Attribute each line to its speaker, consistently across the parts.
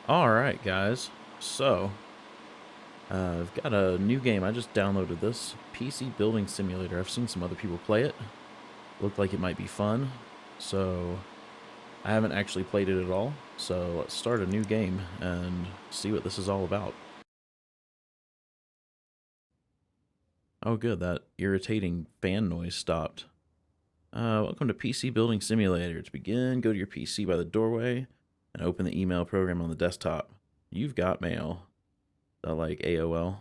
Speaker 1: All right, guys. So, I've got a new game. I just downloaded this PC Building Simulator. I've seen some other people play it. Looked like it might be fun. So, I haven't actually played it at all. So, let's start a new game and see what this is all about. Oh, good. That irritating fan noise stopped. Welcome to PC Building Simulator. To begin, go to your PC by the doorway and open the email program on the desktop. You've got mail. Is that like AOL?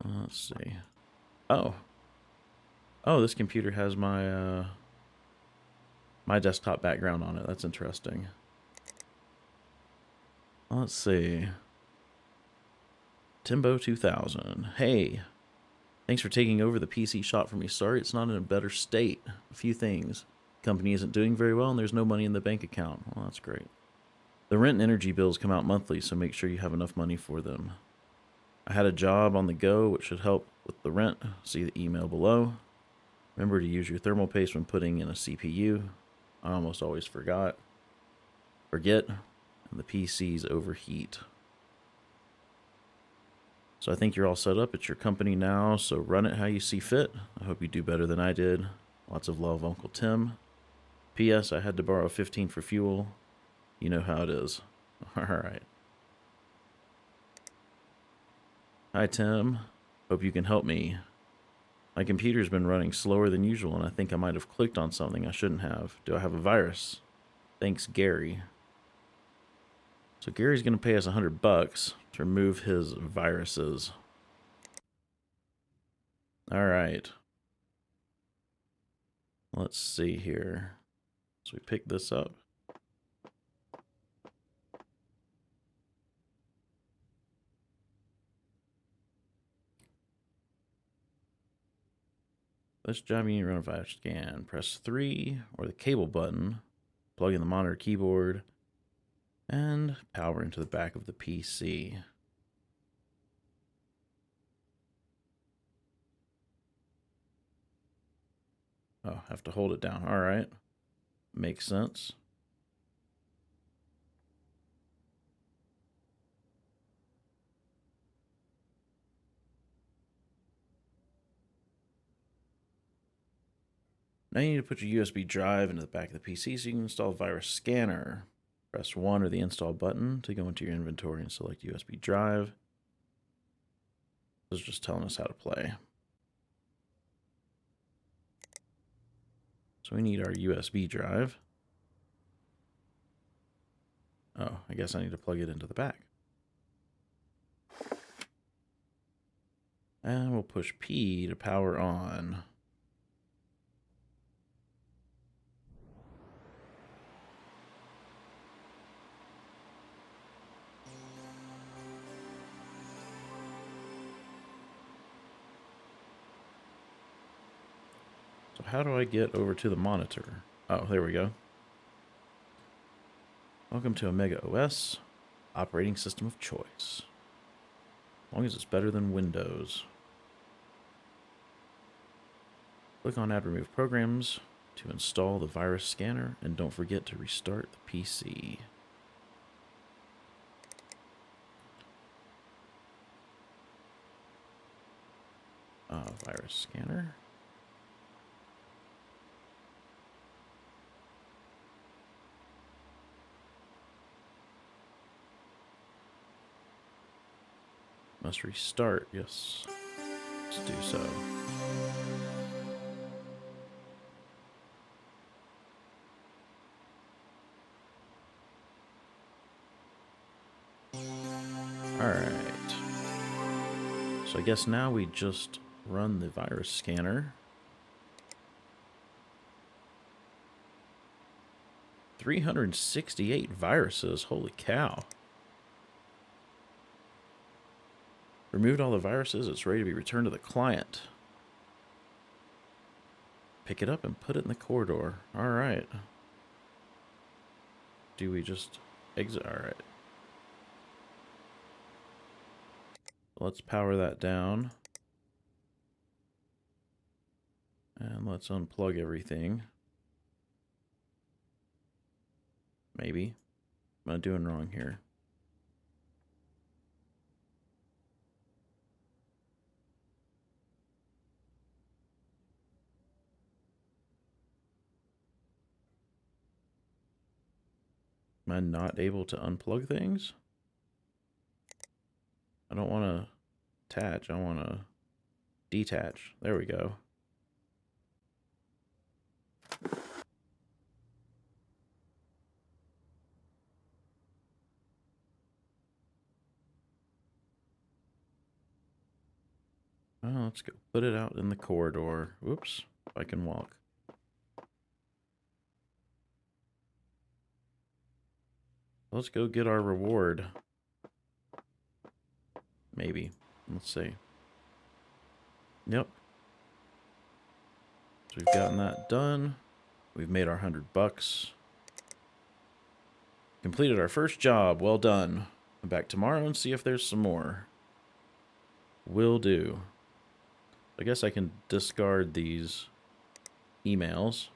Speaker 1: Let's see. Oh, oh, this computer has my desktop background on it. That's interesting. Let's see. Timbo 2000. Hey, thanks for taking over the PC shop for me. Sorry it's not in a better state. A few things. Company isn't doing very well and there's no money in the bank account. Well, that's great. The rent and energy bills come out monthly, so make sure you have enough money for them. I had a job on the go, which should help with the rent. See the email below. Remember to use your thermal paste when putting in a CPU. I almost always forget, and the PCs overheat. So I think you're all set up. It's your company now, so run it how you see fit. I hope you do better than I did. Lots of love, Uncle Tim. P.S. I had to borrow 15 for fuel. You know how it is. All right. Hi, Tim. Hope you can help me. My computer's been running slower than usual, and I think I might have clicked on something I shouldn't have. Do I have a virus? Thanks, Gary. So Gary's going to pay us $100 to remove his viruses. All right. Let's see here. So we pick this up. This job you need to run a virus scan. Press 3 or the cable button. Plug in the monitor keyboard. And power into the back of the PC. Oh, have to hold it down. All right. Makes sense. Now you need to put your USB drive into the back of the PC so you can install a virus scanner. Press 1 or the install button to go into your inventory and select USB drive. This is just telling us how to play. So we need our USB drive. Oh, I guess I need to plug it into the back. And we'll push P to power on. So how do I get over to the monitor? Oh, there we go. Welcome to Omega OS, operating system of choice. As long as it's better than Windows. Click on Add Remove Programs to install the virus scanner, and don't forget to restart the PC. Virus scanner. Must restart, yes. Let's do so. Alright. So I guess now we just run the virus scanner. 368 viruses, holy cow. Removed all the viruses, it's ready to be returned to the client. Pick it up and put it in the corridor. Alright. Do we just exit? Alright. Let's power that down. And let's unplug everything. Maybe. am I doing wrong here? Am I not able to unplug things? I don't want to attach. I want to detach. There we go. Oh, let's go put it out in the corridor. Whoops, if I can walk. Let's go get our reward. Maybe. Let's see. Yep. So we've gotten that done. We've made our $100. Completed our first job. Well done. I'm back tomorrow and see if there's some more. Will do. I guess I can discard these emails.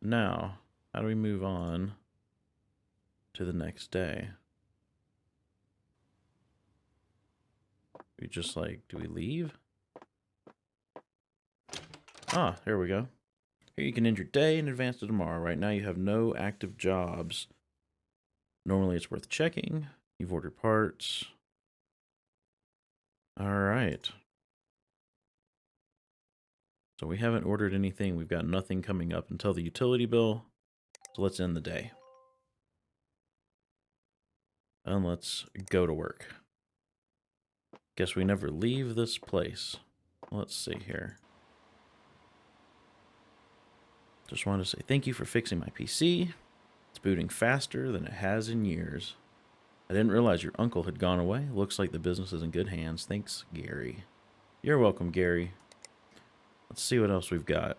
Speaker 1: Now, how do we move on to the next day? We just like, do we leave? Ah, here we go. Here you can end your day and advance to tomorrow. Right now you have no active jobs. Normally it's worth checking. You've ordered parts. All right. So we haven't ordered anything. We've got nothing coming up until the utility bill. So let's end the day. And let's go to work. Guess we never leave this place. Let's see here. Just wanted to say thank you for fixing my PC. It's booting faster than it has in years. I didn't realize your uncle had gone away. Looks like the business is in good hands. Thanks, Gary. You're welcome, Gary. Let's see what else we've got.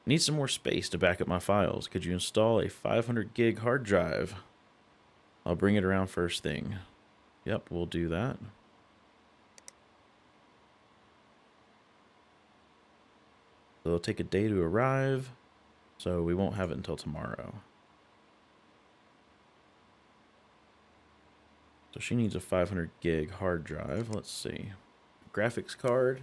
Speaker 1: Need some more space to back up my files. Could you install a 500 gig hard drive? I'll bring it around first thing. Yep, we'll do that. It'll take a day to arrive, so we won't have it until tomorrow. So she needs a 500 gig hard drive. Let's see. Graphics card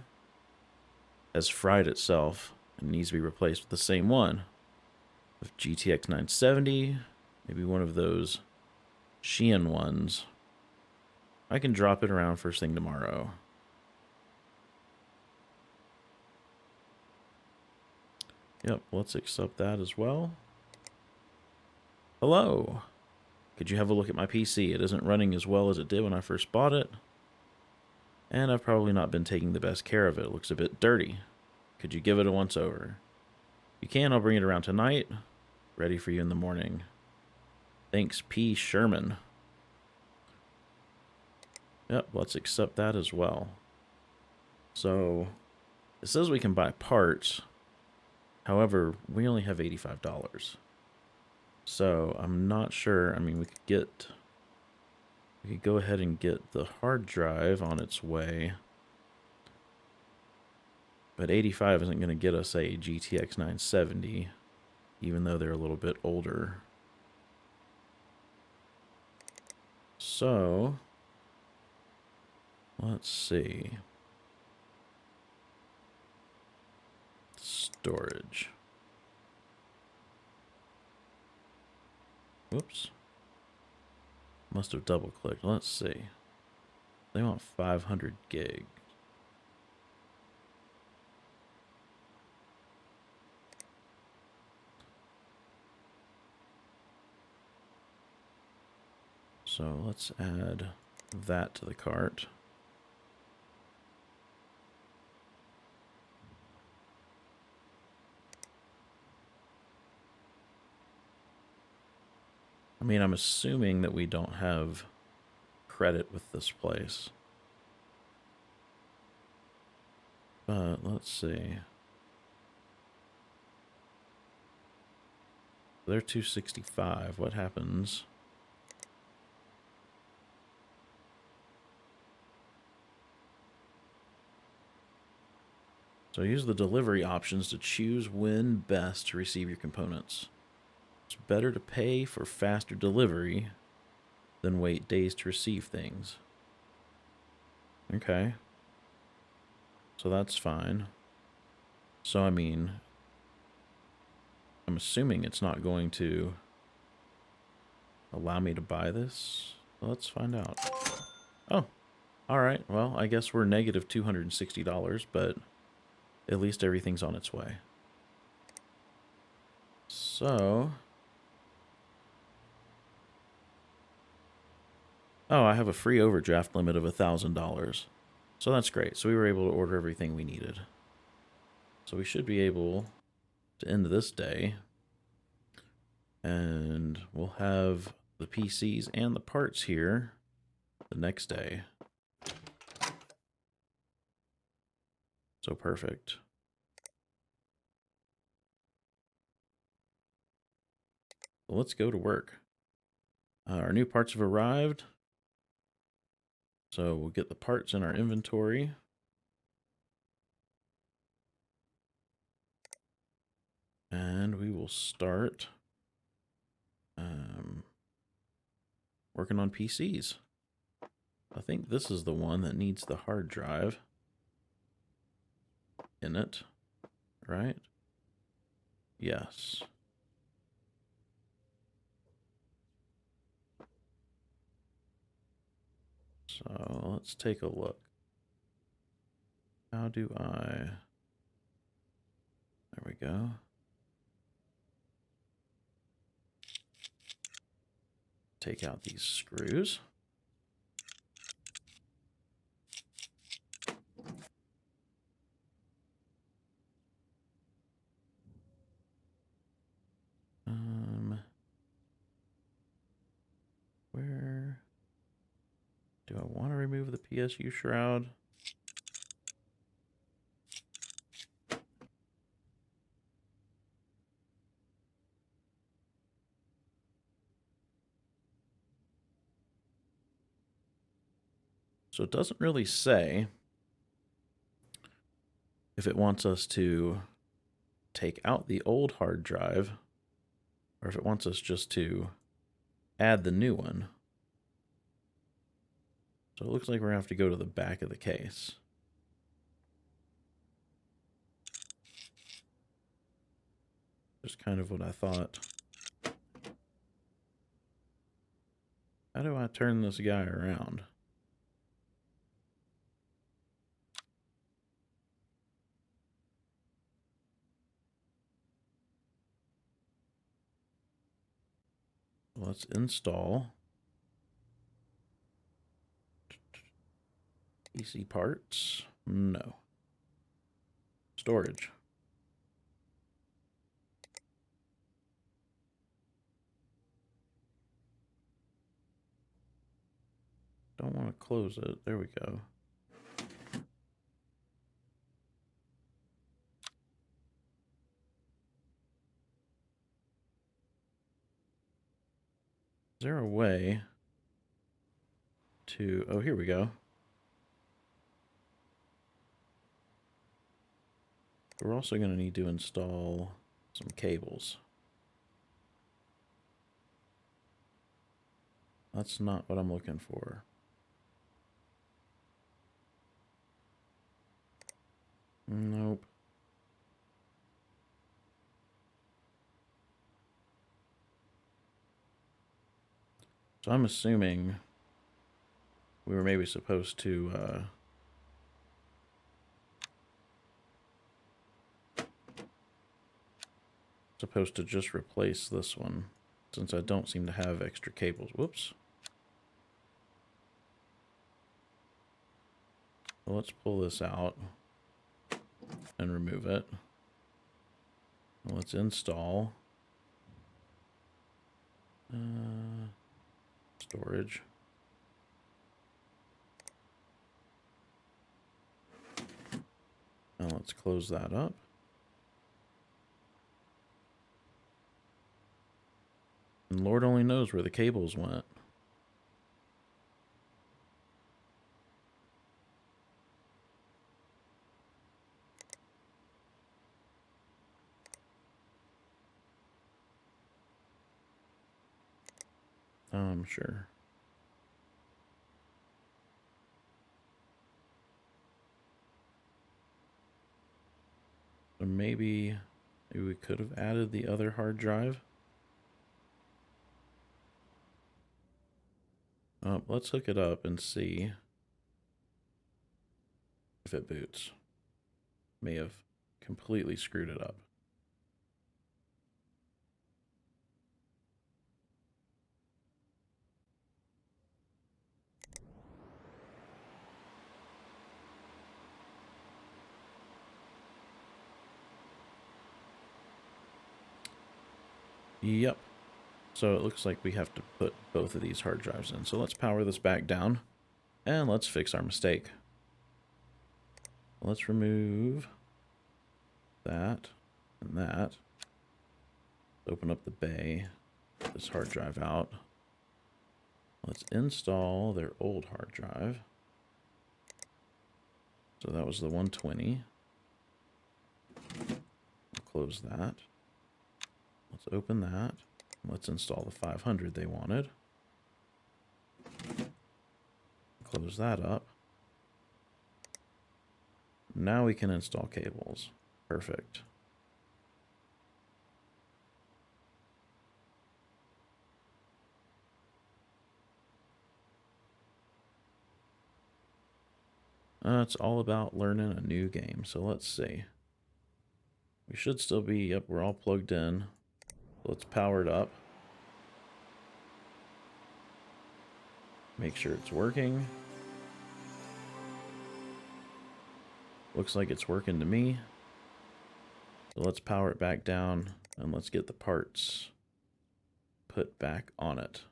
Speaker 1: has fried itself and needs to be replaced with the same one. With GTX 970, maybe one of those Shein ones. I can drop it around first thing tomorrow. Yep, let's accept that as well. Hello. Could you have a look at my PC? It isn't running as well as it did when I first bought it. And I've probably not been taking the best care of it. It looks a bit dirty. Could you give it a once over? If you can, I'll bring it around tonight. Ready for you in the morning. Thanks, P. Sherman. Yep, let's accept that as well. So, it says we can buy parts. However, we only have $85. So, I'm not sure. I mean, we could go ahead and get the hard drive on its way. But 85 isn't going to get us a GTX 970, even though they're a little bit older. So, let's see. Storage. Whoops. Must have double clicked. Let's see. They want 500 gig. So let's add that to the cart. I mean, I'm assuming that we don't have credit with this place. But let's see. They're 265. What happens? So use the delivery options to choose when best to receive your components. It's better to pay for faster delivery than wait days to receive things. Okay. So that's fine. So, I mean, I'm assuming it's not going to allow me to buy this. Well, let's find out. Oh, all right. Well, I guess we're negative $260, but at least everything's on its way. So, oh, I have a free overdraft limit of $1,000. So that's great. So we were able to order everything we needed. So we should be able to end this day. And we'll have the PCs and the parts here the next day. So perfect. Well, let's go to work. Our new parts have arrived. So we'll get the parts in our inventory. And we will start working on PCs. I think this is the one that needs the hard drive in it, right? Yes. So let's take a look. How do I... There we go. Take out these screws. Where do I want to remove the PSU shroud? So it doesn't really say if it wants us to take out the old hard drive or if it wants us just to add the new one. So it looks like we're going to have to go to the back of the case. Just kind of what I thought. How do I turn this guy around? Let's install PC parts. No. Storage. Don't want to close it. There we go. Is there a way to... Oh, here we go. We're also going to need to install some cables. That's not what I'm looking for. Nope. So I'm assuming we were maybe supposed to just replace this one, since I don't seem to have extra cables. Whoops. Well, let's pull this out and remove it. Let's install storage. Now let's close that up. And Lord only knows where the cables went. Sure. So maybe we could have added the other hard drive. Let's hook it up and see if it boots. May have completely screwed it up. Yep. So it looks like we have to put both of these hard drives in. So let's power this back down and let's fix our mistake. Let's remove that and that. Open up the bay, get this hard drive out. Let's install their old hard drive. So that was the 120. Close that. Let's open that. Let's install the 500 they wanted. Close that up. Now we can install cables. Perfect. It's all about learning a new game. So let's see. We should still be, yep, we're all plugged in. Let's power it up. Make sure it's working. Looks like it's working to me. So let's power it back down and let's get the parts put back on it.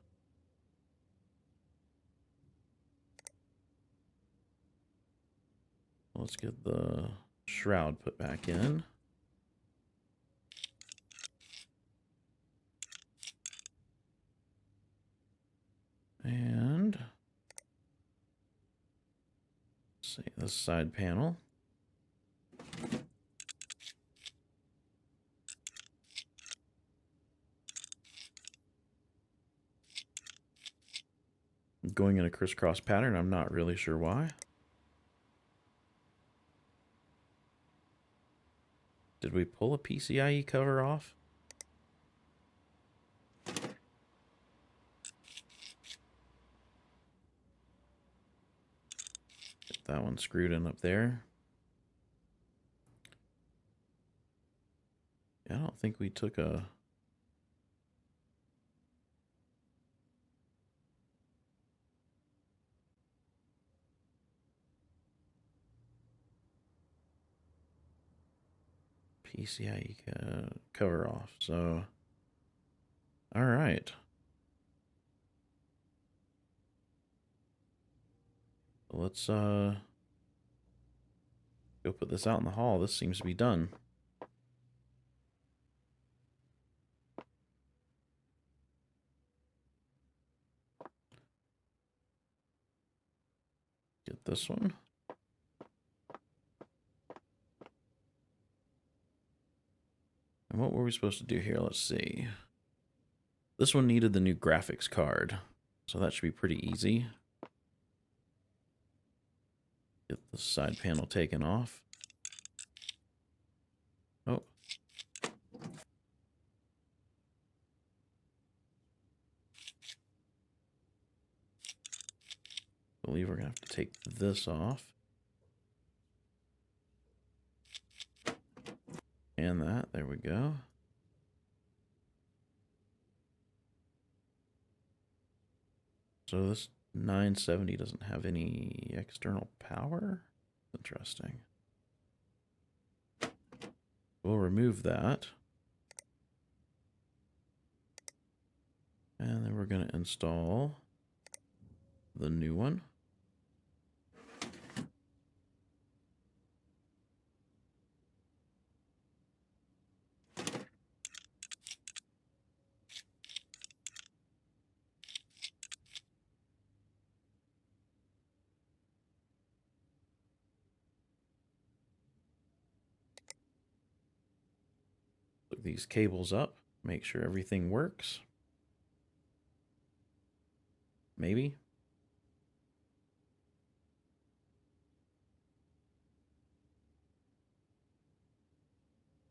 Speaker 1: Let's get the shroud put back in. And let's see the side panel. Going in a crisscross pattern, I'm not really sure why. Did we pull a PCIe cover off? Get that one screwed in up there. Yeah, I don't think we took a... PCIe cover off, so... Alright. Let's go put this out in the hall. This seems to be done. Get this one. And what were we supposed to do here? Let's see. This one needed the new graphics card, so that should be pretty easy. Get the side panel taken off. Oh. I believe we're going to have to take this off. And that. There we go. So this 970 doesn't have any external power? Interesting. We'll remove that. And then we're going to install the new one. Hook these cables up, make sure everything works. Maybe?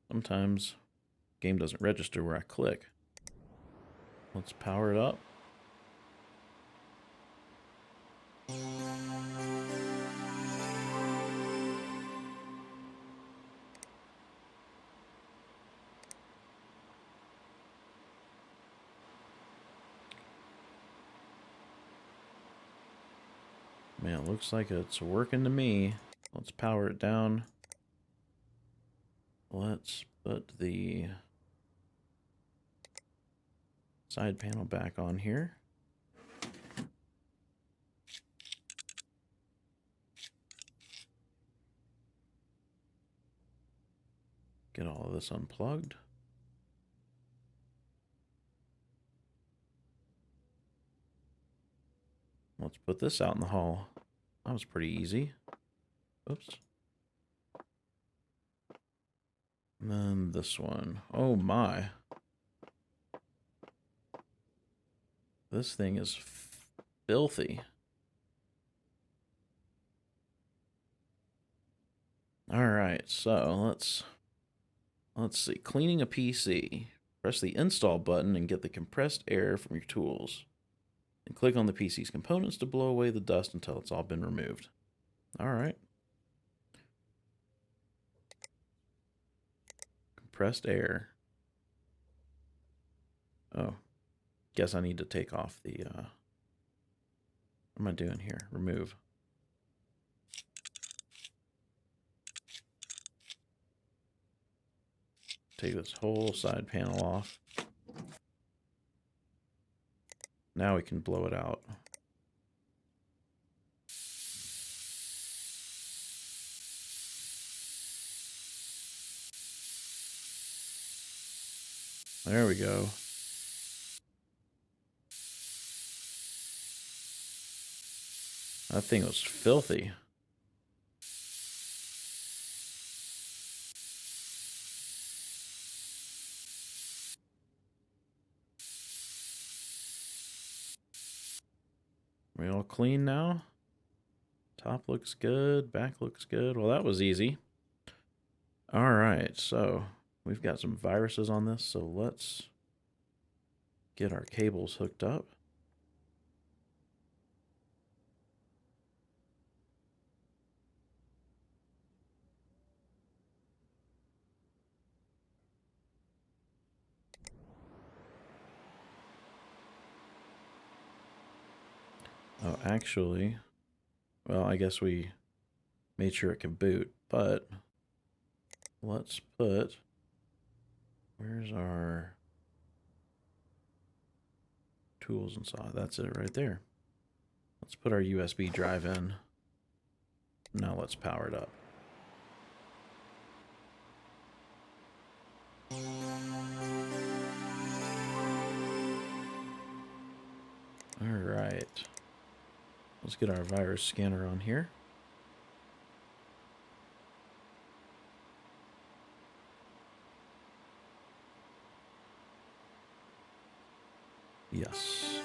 Speaker 1: Sometimes game doesn't register where I click. Let's power it up. Man, it looks like it's working to me. Let's power it down. Let's put the side panel back on here. Get all of this unplugged. Let's put this out in the hall. That was pretty easy. Oops. And then this one. Oh my. This thing is filthy. All right, so let's see. Cleaning a PC. Press the install button and get the compressed air from your tools. And click on the PC's components to blow away the dust until it's all been removed. All right. Compressed air. Oh, guess I need to take off the, what am I doing here? Remove. Take this whole side panel off. Now we can blow it out. There we go. That thing was filthy. We all clean now? Top looks good, back looks good. Well, that was easy. All right, so we've got some viruses on this, so let's get our cables hooked up. Oh, actually, well, I guess we made sure it can boot, but let's put, where's our tools and saw? That's it right there. Let's put our USB drive in. Now let's power it up. All right. Let's get our virus scanner on here. Yes.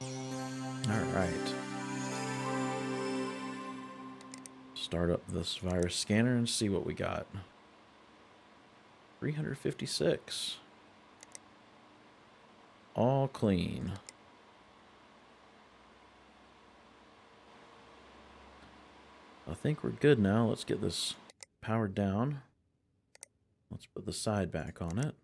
Speaker 1: All right. Start up this virus scanner and see what we got. 356. All clean. I think we're good now. Let's get this powered down. Let's put the side back on it.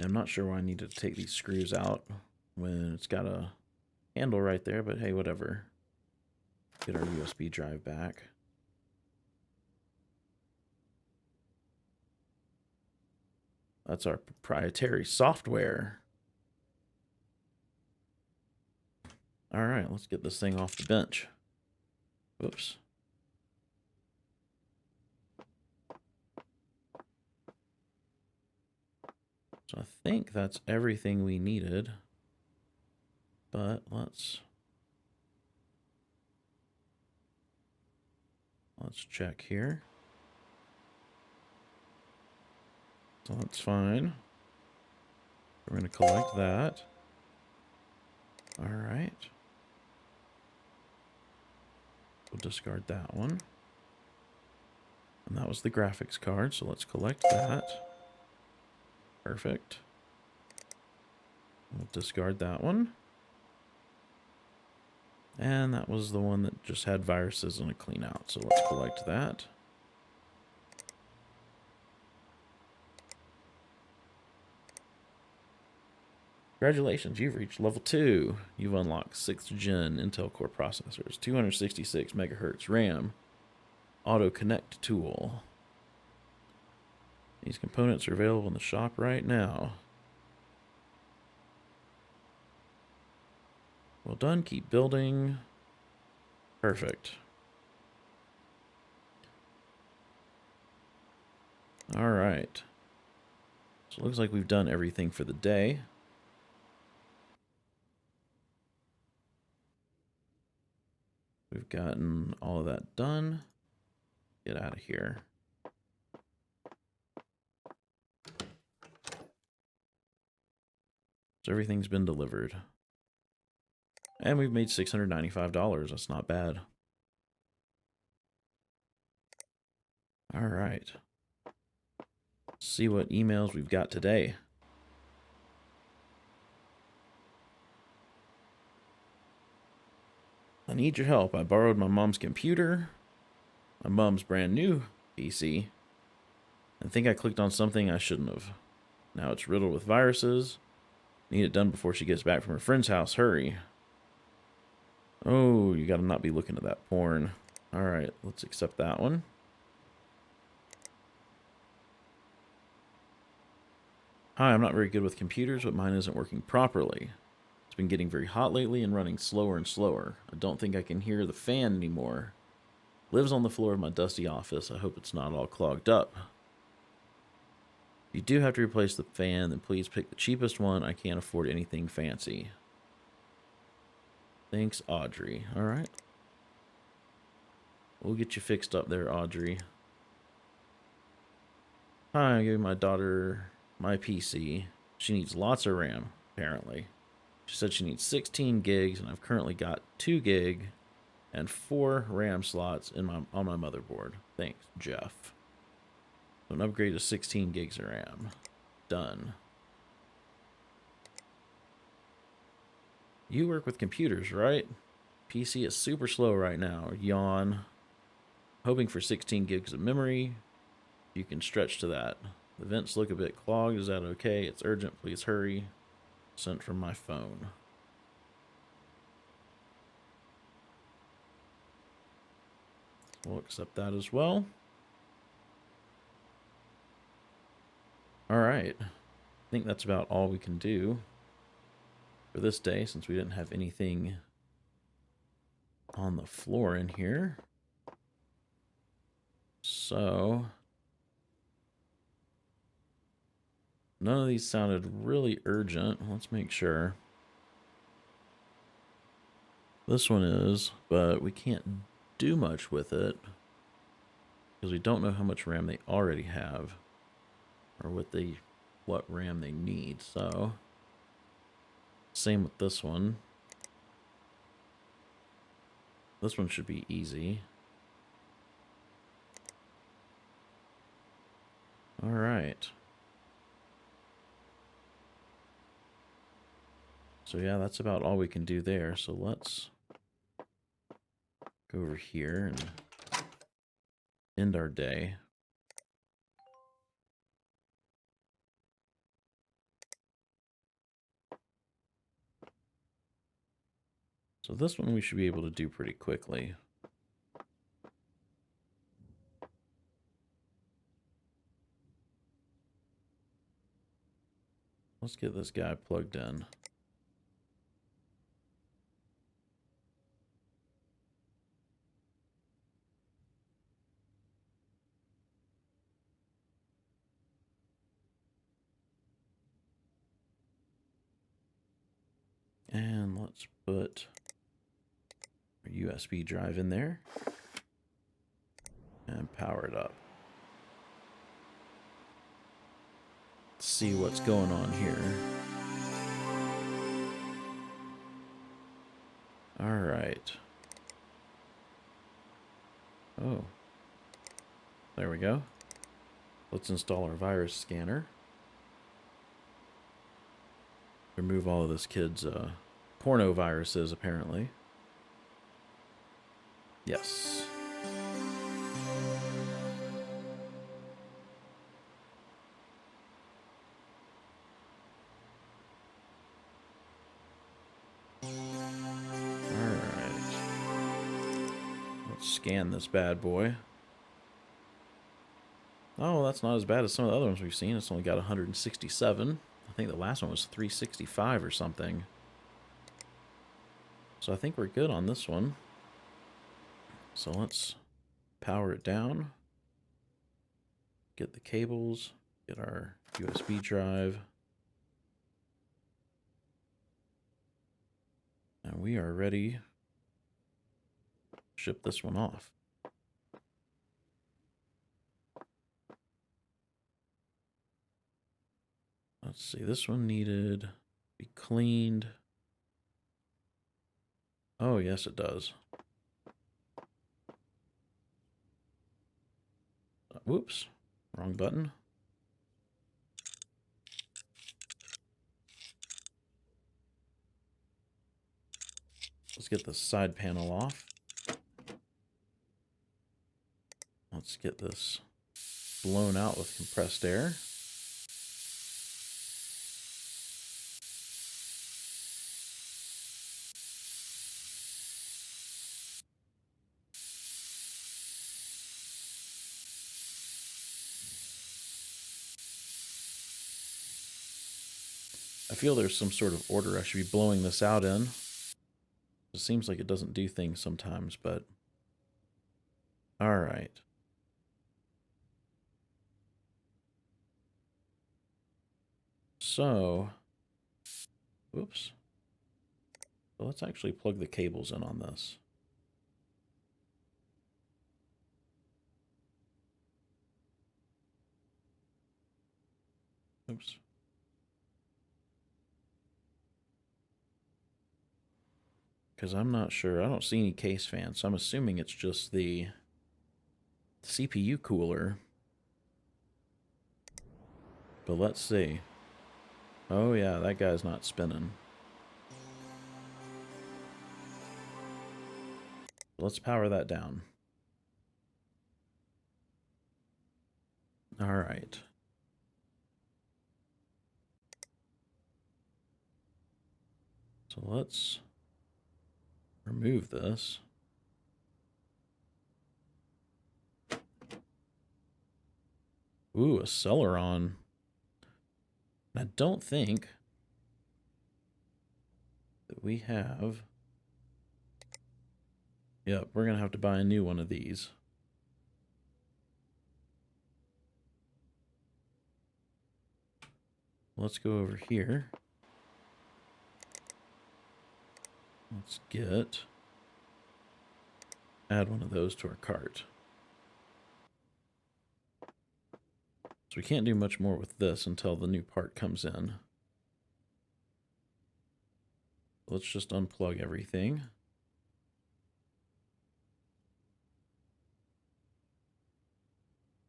Speaker 1: I'm not sure why I needed to take these screws out when it's got a handle right there, but hey, whatever. Get our USB drive back. That's our proprietary software. All right, let's get this thing off the bench. Whoops. So I think that's everything we needed. But let's check here. So that's fine. We're going to collect that. All right. We'll discard that one. And that was the graphics card, so let's collect that. Perfect. We'll discard that one. And that was the one that just had viruses and a clean out, so let's collect that. Congratulations, you've reached level 2. You've unlocked 6th gen Intel Core processors, 266 megahertz RAM, auto connect tool. These components are available in the shop right now. Well done, keep building. Perfect. All right. So it looks like we've done everything for the day. We've gotten all of that done. Get out of here. So everything's been delivered. And we've made $695. That's not bad. All right. Let's see what emails we've got today. I need your help. I borrowed my mom's computer, my mom's brand new PC. I think I clicked on something I shouldn't have. Now it's riddled with viruses. Need it done before she gets back from her friend's house. Hurry. Oh, you gotta not be looking at that porn. Alright, let's accept that one. Hi, I'm not very good with computers, but mine isn't working properly. It's been getting very hot lately and running slower and slower. I don't think I can hear the fan anymore. Lives on the floor of my dusty office. I hope it's not all clogged up. If you do have to replace the fan, then please pick the cheapest one. I can't afford anything fancy. Thanks, Audrey. Alright. We'll get you fixed up there, Audrey. Hi, I'm giving my daughter my PC. She needs lots of RAM, apparently. She said she needs 16 gigs, and I've currently got 2 gig and 4 RAM slots on my motherboard. Thanks, Jeff. So an upgrade to 16 gigs of RAM. Done. You work with computers, right? PC is super slow right now. Yawn. Hoping for 16 gigs of memory. You can stretch to that. The vents look a bit clogged. Is that okay? It's urgent. Please hurry. Sent from my phone. We'll accept that as well. Alright. I think that's about all we can do for this day, since we didn't have anything on the floor in here. So none of these sounded really urgent. Let's make sure. This one is, but we can't do much with it because we don't know how much RAM they already have or what RAM they need. So same with this one. This one should be easy. All right. So yeah, that's about all we can do there. So let's go over here and end our day. So this one we should be able to do pretty quickly. Let's get this guy plugged in. And let's put our USB drive in there and power it up. Let's see what's going on here. All right. Oh, there we go. Let's install our virus scanner. Remove all of this kid's porno viruses, apparently. Yes. Alright. Let's scan this bad boy. Oh, that's not as bad as some of the other ones we've seen. It's only got 167. I think the last one was 365 or something. So I think we're good on this one. So let's power it down. Get the cables. Get our USB drive. And we are ready to ship this one off. Let's see, this one needed to be cleaned. Oh, yes, it does. Whoops, wrong button. Let's get the side panel off. Let's get this blown out with compressed air. I feel there's some sort of order I should be blowing this out in. It seems like it doesn't do things sometimes, but... Alright. So... Whoops. So let's actually plug the cables in on this. Oops. Because I'm not sure. I don't see any case fans, so I'm assuming it's just the CPU cooler. But let's see. Oh yeah, that guy's not spinning. Let's power that down. All right. So let's remove this. Ooh, a Celeron. I don't think that we have... Yep, we're going to have to buy a new one of these. Let's go over here. Let's add one of those to our cart. So we can't do much more with this until the new part comes in. Let's just unplug everything.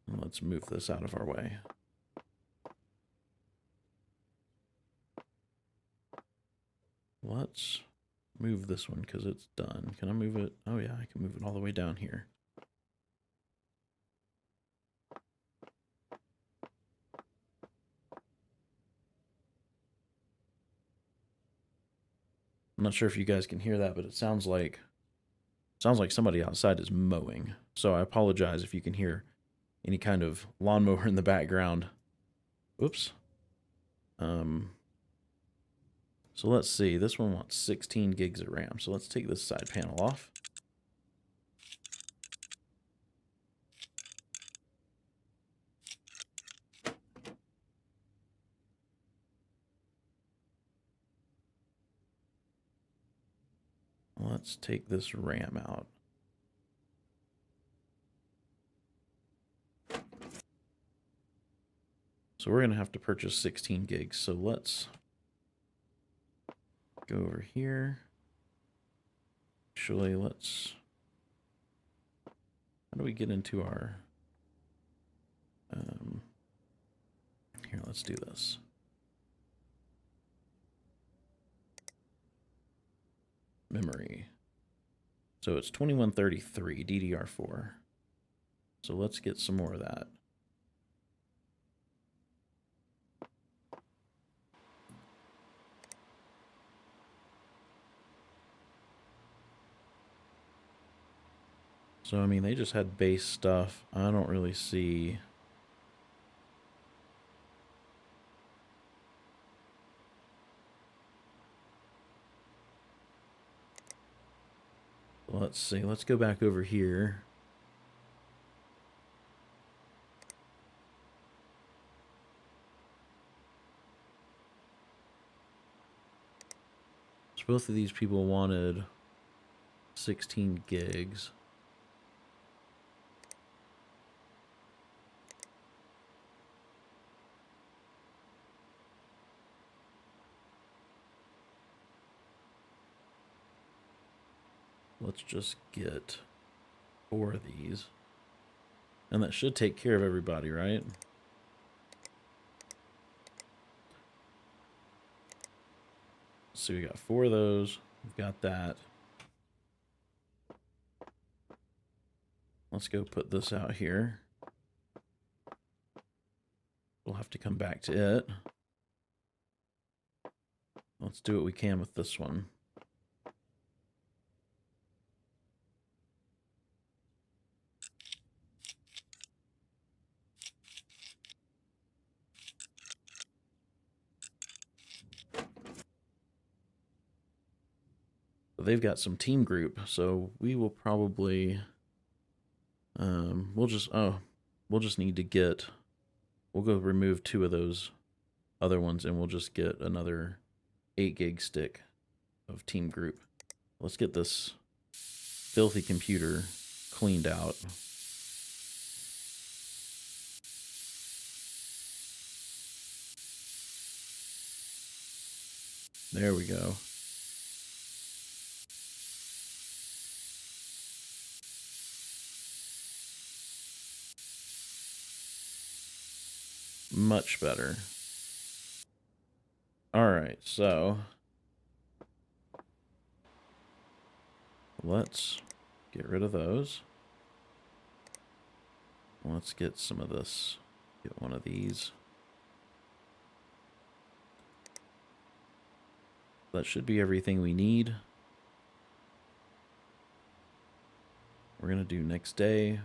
Speaker 1: And let's move this out of our way. Let's move this one because it's done. Can I move it? Oh yeah, I can move it all the way down here. I'm not sure if you guys can hear that, but it sounds like somebody outside is mowing. So I apologize if you can hear any kind of lawnmower in the background. Oops. So let's see. This one wants 16 gigs of RAM. So let's take this side panel off. let's take this RAM out. So we're going to have to purchase 16 gigs. So let's go over here. Actually, let's... How do we get into our... Here, let's do this. Memory. So it's 2133 DDR4. So let's get some more of that. So, I mean, they just had base stuff. I don't really see... Let's see. Let's go back over here. So both of these people wanted 16 gigs. Let's just get 4 of these. And that should take care of everybody, right? So we got 4 of those. We've got that. Let's go put this out here. We'll have to come back to it. Let's do what we can with this one. They've got some team group, so we will probably we'll just need to get, we'll go remove 2 of those other ones and we'll just get another 8 gig stick of team group. Let's get this filthy computer cleaned out. There we go. Much better. Alright, so let's get rid of those. Let's get some of this. Get one of these. That should be everything we need. We're going to do next day.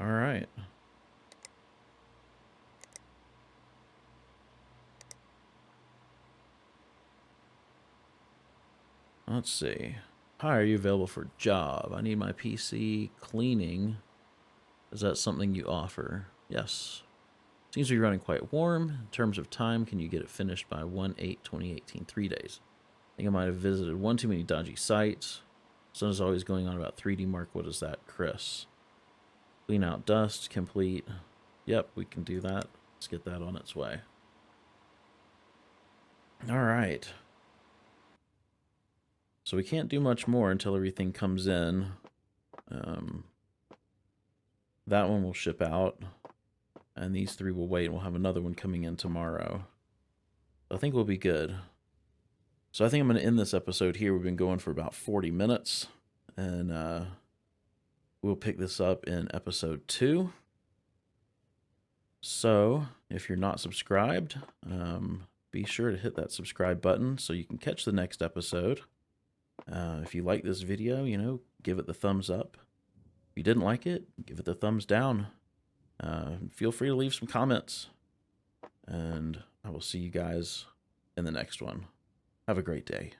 Speaker 1: All right. Let's see. Hi, are you available for a job? I need my PC cleaning. Is that something you offer? Yes. Seems to be running quite warm. In terms of time, can you get it finished by 1/8/2018? 3 days. I think I might have visited one too many dodgy sites. Sun is always going on about 3D Mark. What is that, Chris? Clean out dust, complete. Yep, we can do that. Let's get that on its way. All right. So we can't do much more until everything comes in. That one will ship out. And these 3 will wait, and we'll have another one coming in tomorrow. I think we'll be good. So I think I'm going to end this episode here. We've been going for about 40 minutes. And we'll pick this up in episode 2. So if you're not subscribed, be sure to hit that subscribe button so you can catch the next episode. If you like this video, give it the thumbs up. If you didn't like it, give it the thumbs down. Feel free to leave some comments. And I will see you guys in the next one. Have a great day.